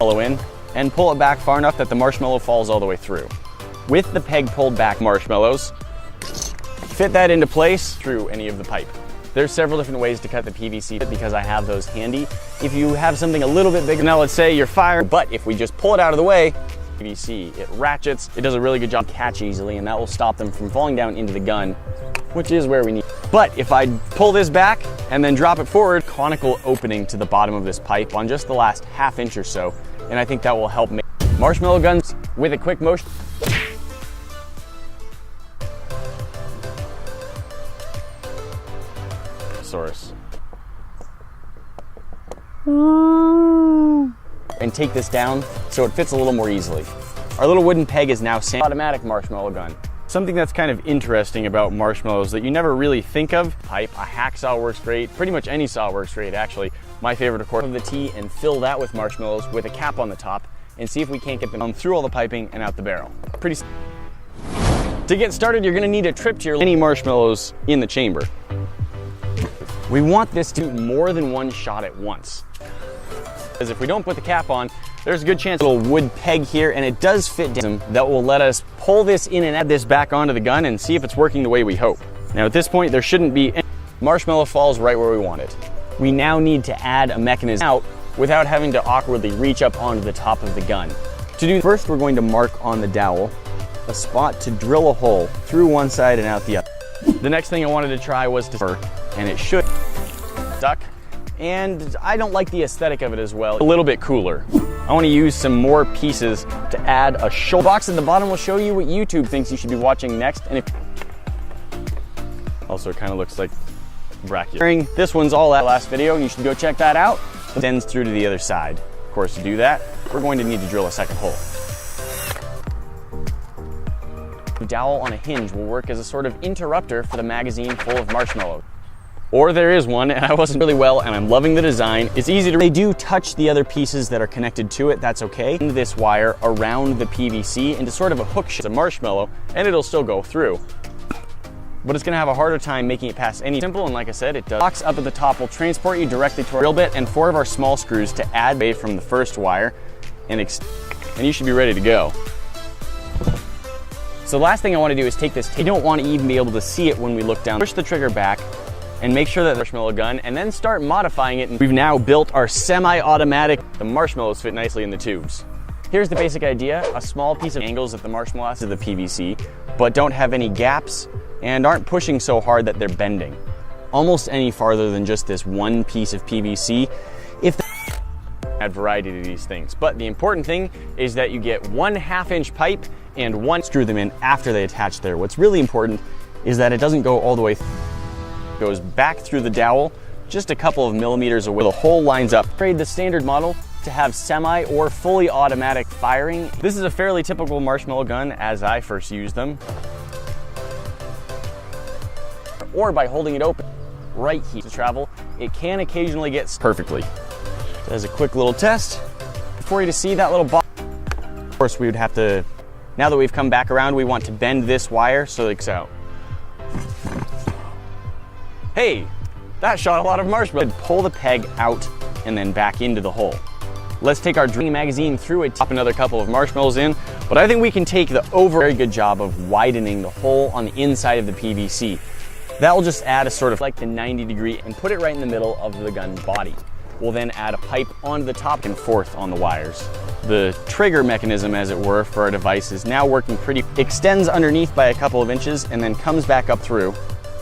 marshmallow in and pull it back far enough that the marshmallow falls all the way through. With the peg pulled back marshmallows, fit that into place through any of the pipe. There's several different ways to cut the PVC because I have those handy. If you have something a little bit bigger, now let's say you're firing, but if we just pull it out of the way, PVC, it ratchets, it does a really good job catch easily, and that will stop them from falling down into the gun, which is where we need. But if I pull this back and then drop it forward, conical opening to the bottom of this pipe on just the last ½ inch or so, and I think that will help make marshmallow guns with a quick motion. And take this down so it fits a little more easily. Our little wooden peg is now automatic marshmallow gun. Something that's kind of interesting about marshmallows that you never really think of. Pipe, a hacksaw works great. Pretty much any saw works great, actually. My favorite, of course, of the T, and fill that with marshmallows with a cap on the top and see if we can't get them through all the piping and out the barrel. To get started, you're gonna need a trip to your any marshmallows in the chamber. We want this to do more than one shot at once. Because if we don't put the cap on, there's a good chance a little wood peg here, and it does fit down, that will let us pull this in and add this back onto the gun and see if it's working the way we hope. Now at this point, there shouldn't be any. Marshmallow falls right where we want it. We now need to add a mechanism out without having to awkwardly reach up onto the top of the gun. To do first, we're going to mark on the dowel a spot to drill a hole through one side and out the other. The next thing I wanted to try was to, and it should duck, and I don't like the aesthetic of it as well. A little bit cooler. I want to use some more pieces to add a shoulder. Box at the bottom will show you what YouTube thinks you should be watching next, and also it kind of looks like brachial. This one's all that last video, and you should go check that out. It ends through to the other side. Of course, to do that, we're going to need to drill a second hole. The dowel on a hinge will work as a sort of interrupter for the magazine full of marshmallow. Or there is one, and I wasn't really well, and I'm loving the design. It's easy to, they do touch the other pieces that are connected to it, that's okay. This wire around the PVC into sort of a hook shape, a marshmallow, and it'll still go through. But it's gonna have a harder time making it past any simple, and like I said, it does. The box up at the top will transport you directly to our drill bit and 4 of our small screws to add away from the first wire, and you should be ready to go. So the last thing I wanna do is take this, you don't wanna even be able to see it when we look down. Push the trigger back, and make sure that the marshmallow gun, and then start modifying it. And we've now built our semi-automatic. The marshmallows fit nicely in the tubes. Here's the basic idea: a small piece of angles that the marshmallow has to the PVC, but don't have any gaps and aren't pushing so hard that they're bending almost any farther than just this one piece of PVC. Add variety to these things, but the important thing is that you get 1/2 inch pipe and screw them in after they attach there. What's really important is that it doesn't go all the way goes back through the dowel just a couple of millimeters away. The hole lines up. Trade the standard model to have semi or fully automatic firing. This is a fairly typical marshmallow gun as I first used them. Or by holding it open, right here to travel, it can occasionally get perfectly. As a quick little test, for you to see that little box. Of course, we would have to, now that we've come back around, we want to bend this wire so it goes out. Hey, that shot a lot of marshmallow. Pull the peg out and then back into the hole. Let's take our drilling magazine through it, pop another couple of marshmallows in, but I think we can take the very good job of widening the hole on the inside of the PVC. That will just add a sort of like the 90-degree and put it right in the middle of the gun body. We'll then add a pipe onto the top and forth on the wires. The trigger mechanism, as it were, for our device is now working extends underneath by a couple of inches and then comes back up through.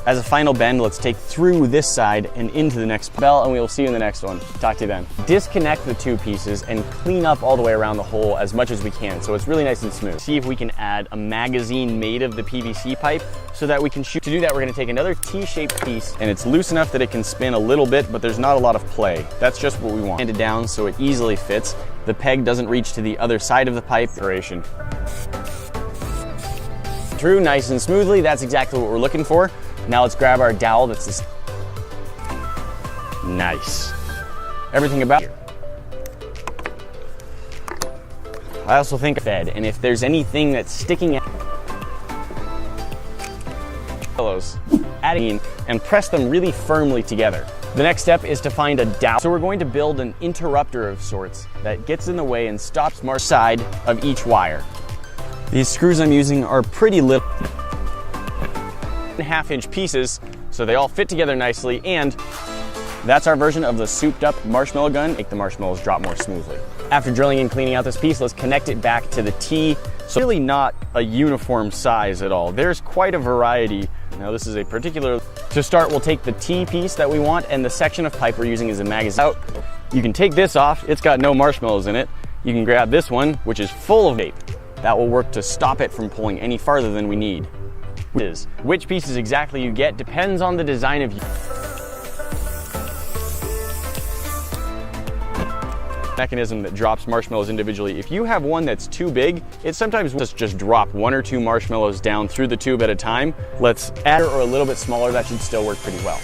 As a final bend, let's take through this side and into the next bell, and we will see you in the next one. Talk to you then. Disconnect the 2 pieces and clean up all the way around the hole as much as we can so it's really nice and smooth. See if we can add a magazine made of the PVC pipe so that we can shoot. To do that, we're gonna take another T-shaped piece, and it's loose enough that it can spin a little bit, but there's not a lot of play. That's just what we want. Hand it down so it easily fits. The peg doesn't reach to the other side of the pipe. Through nice and smoothly, that's exactly what we're looking for. Now let's grab our dowel that's this. Nice. Everything about it. I also think fed, and if there's anything that's sticking out, pillows, add in and press them really firmly together. The next step is to find a dowel. So we're going to build an interrupter of sorts that gets in the way and stops the side of each wire. These screws I'm using are pretty little, 1/2-inch pieces, so they all fit together nicely, and that's our version of the souped up marshmallow gun. Make the marshmallows drop more smoothly. After drilling and cleaning out this piece, let's connect it back to the T. So really not a uniform size at all. There's quite a variety. Now this is a particular, to start we'll take the T piece that we want, and the section of pipe we're using is a magazine. Out. You can take this off, it's got no marshmallows in it. You can grab this one, which is full of vape. That will work to stop it from pulling any farther than we need. Which pieces exactly you get depends on the design of mechanism that drops marshmallows individually. If you have one that's too big, it sometimes will just drop 1 or 2 marshmallows down through the tube at a time. Let's add or a little bit smaller, that should still work pretty well.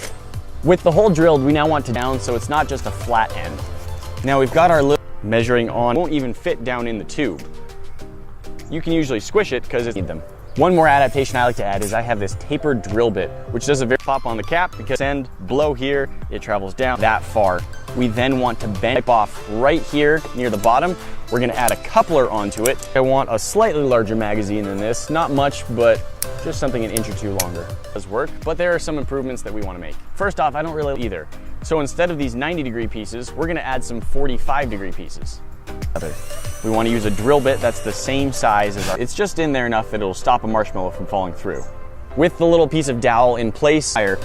With the hole drilled, we now want to down so it's not just a flat end. Now we've got our little measuring on, won't even fit down in the tube. You can usually squish it because it needs them. One more adaptation I like to add is I have this tapered drill bit, which does a very pop on the cap because send blow here, it travels down that far. We then want to bend it off right here near the bottom. We're gonna add a coupler onto it. I want a slightly larger magazine than this, not much, but just something 1 inch or 2 longer. It does work, but there are some improvements that we wanna make. First off, I don't really either. So instead of these 90-degree pieces, we're gonna add some 45-degree pieces. We want to use a drill bit that's the same size as it's just in there enough that it'll stop a marshmallow from falling through. With the little piece of dowel in place to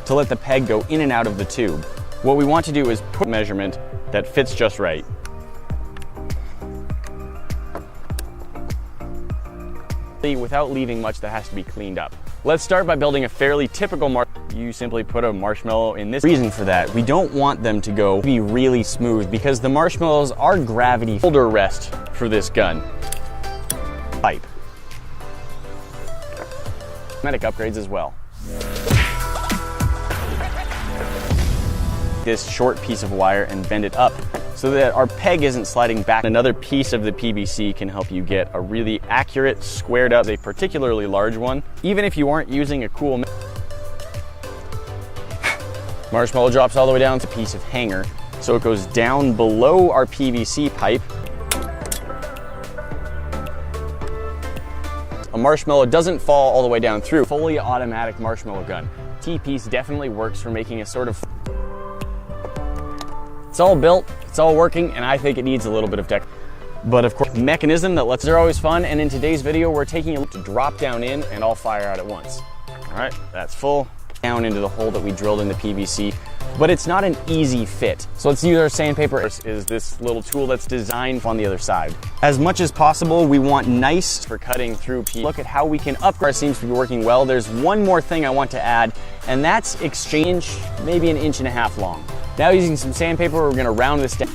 let the peg go in and out of the tube. What we want to do is put a measurement that fits just right. Without leaving much that has to be cleaned up. Let's start by building a fairly typical You simply put a marshmallow in this. Reason for that, we don't want them to be really smooth because the marshmallows are gravity shoulder rest for this gun. Pipe. Cosmetic upgrades as well. This short piece of wire and bend it up so that our peg isn't sliding back. Another piece of the PVC can help you get a really accurate, squared up, a particularly large one. Even if you aren't using a cool marshmallow drops all the way down to a piece of hanger, so it goes down below our PVC pipe. A marshmallow doesn't fall all the way down through. Fully automatic marshmallow gun. T-piece definitely works for making a sort of... It's all built, it's all working, and I think it needs a little bit of tech. But of course, mechanism that lets, they're always fun, and in today's video, we're taking a look to drop down in and all fire out at once. All right, that's full. Down into the hole that we drilled in the PVC, but it's not an easy fit. So let's use our sandpaper. Is this little tool that's designed on the other side. As much as possible, we want nice for cutting through PVC. Look at how we can upgrade. Seems to be working well. There's one more thing I want to add, and that's exchange, maybe 1.5 inches long. Now using some sandpaper, we're gonna round this down.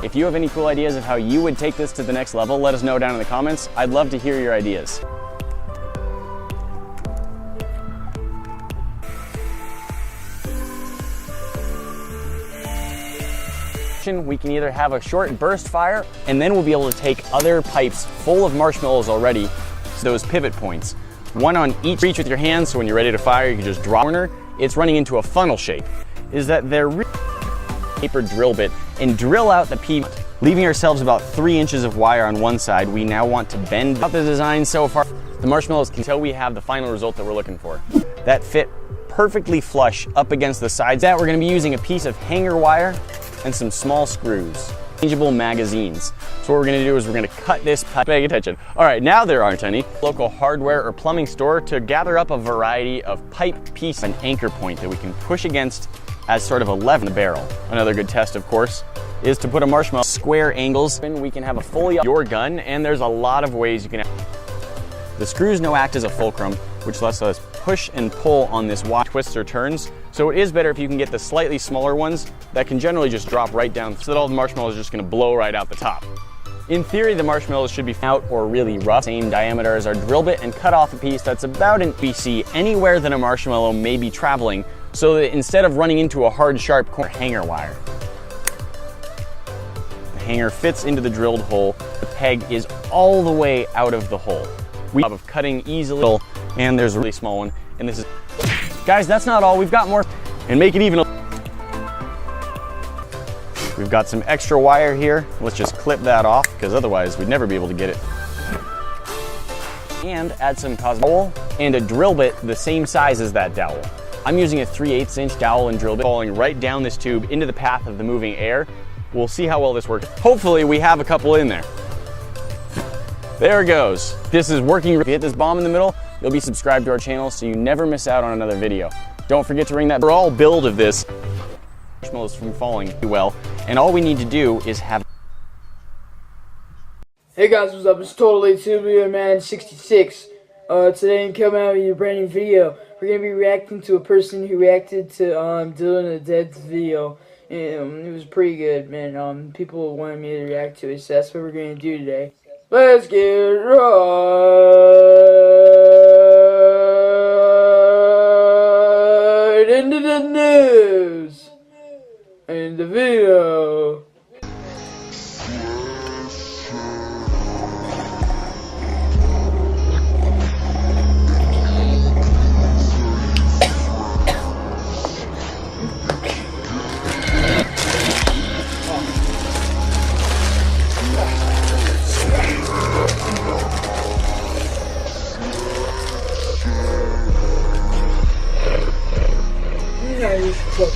If you have any cool ideas of how you would take this to the next level, let us know down in the comments. I'd love to hear your ideas. We can either have a short burst fire, and then we'll be able to take other pipes full of marshmallows already, those pivot points. One on each reach with your hands, so when you're ready to fire, you can just draw a corner. It's running into a funnel shape. Is that they're tapered drill bit and drill out the PVC, leaving ourselves about 3 inches of wire on one side. We now want to bend out the design so far the marshmallows until we have the final result that we're looking for. That fit perfectly flush up against the sides. That we're going to be using a piece of hanger wire and some small screws, changeable magazines. So what we're going to do is we're going to cut this pipe. Pay attention. All right, now there aren't any. Local hardware or plumbing store to gather up a variety of pipe pieces, an anchor point that we can push against as sort of a lever in the barrel. Another good test, of course, is to put a marshmallow square angles, and we can have a fully your gun, and there's a lot of ways you can. The screws now act as a fulcrum, which lets us push and pull on this watch twists or turns. So it is better if you can get the slightly smaller ones that can generally just drop right down so that all the marshmallows are just going to blow right out the top. In theory, the marshmallows should be out or really rough, same diameter as our drill bit, and cut off a piece that's about an PVC anywhere that a marshmallow may be traveling, so that instead of running into a hard, sharp corner, hanger wire. The hanger fits into the drilled hole. The peg is all the way out of the hole. We have cutting easily And there's a really small one. And this is, guys, that's not all. We've got more. And make it even. We've got some extra wire here. Let's just clip that off, because otherwise we'd never be able to get it. And add some dowel and a drill bit the same size as that dowel. I'm using a 3/8 inch dowel and drill bit falling right down this tube into the path of the moving air. We'll see how well this works. Hopefully we have a couple in there. There it goes. This is working. If you hit this bomb in the middle, you'll be subscribed to our channel so you never miss out on another video. Don't forget to ring that overall build of this marshmallows from falling well. And all we need to do is have. Hey guys, what's up? It's totally Tubular Man 66. Today I'm coming out with a brand new video. We're gonna be reacting to a person who reacted to Dylan the Dead's video. And it was pretty good, man. People wanted me to react to it, so that's what we're gonna do today. Let's get right into the news and the video. Cool.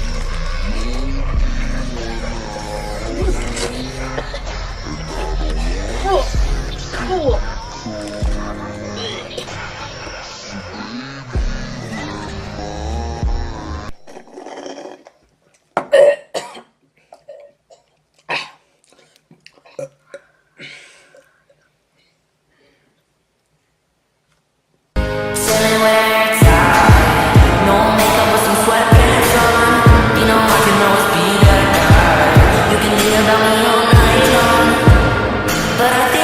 But I think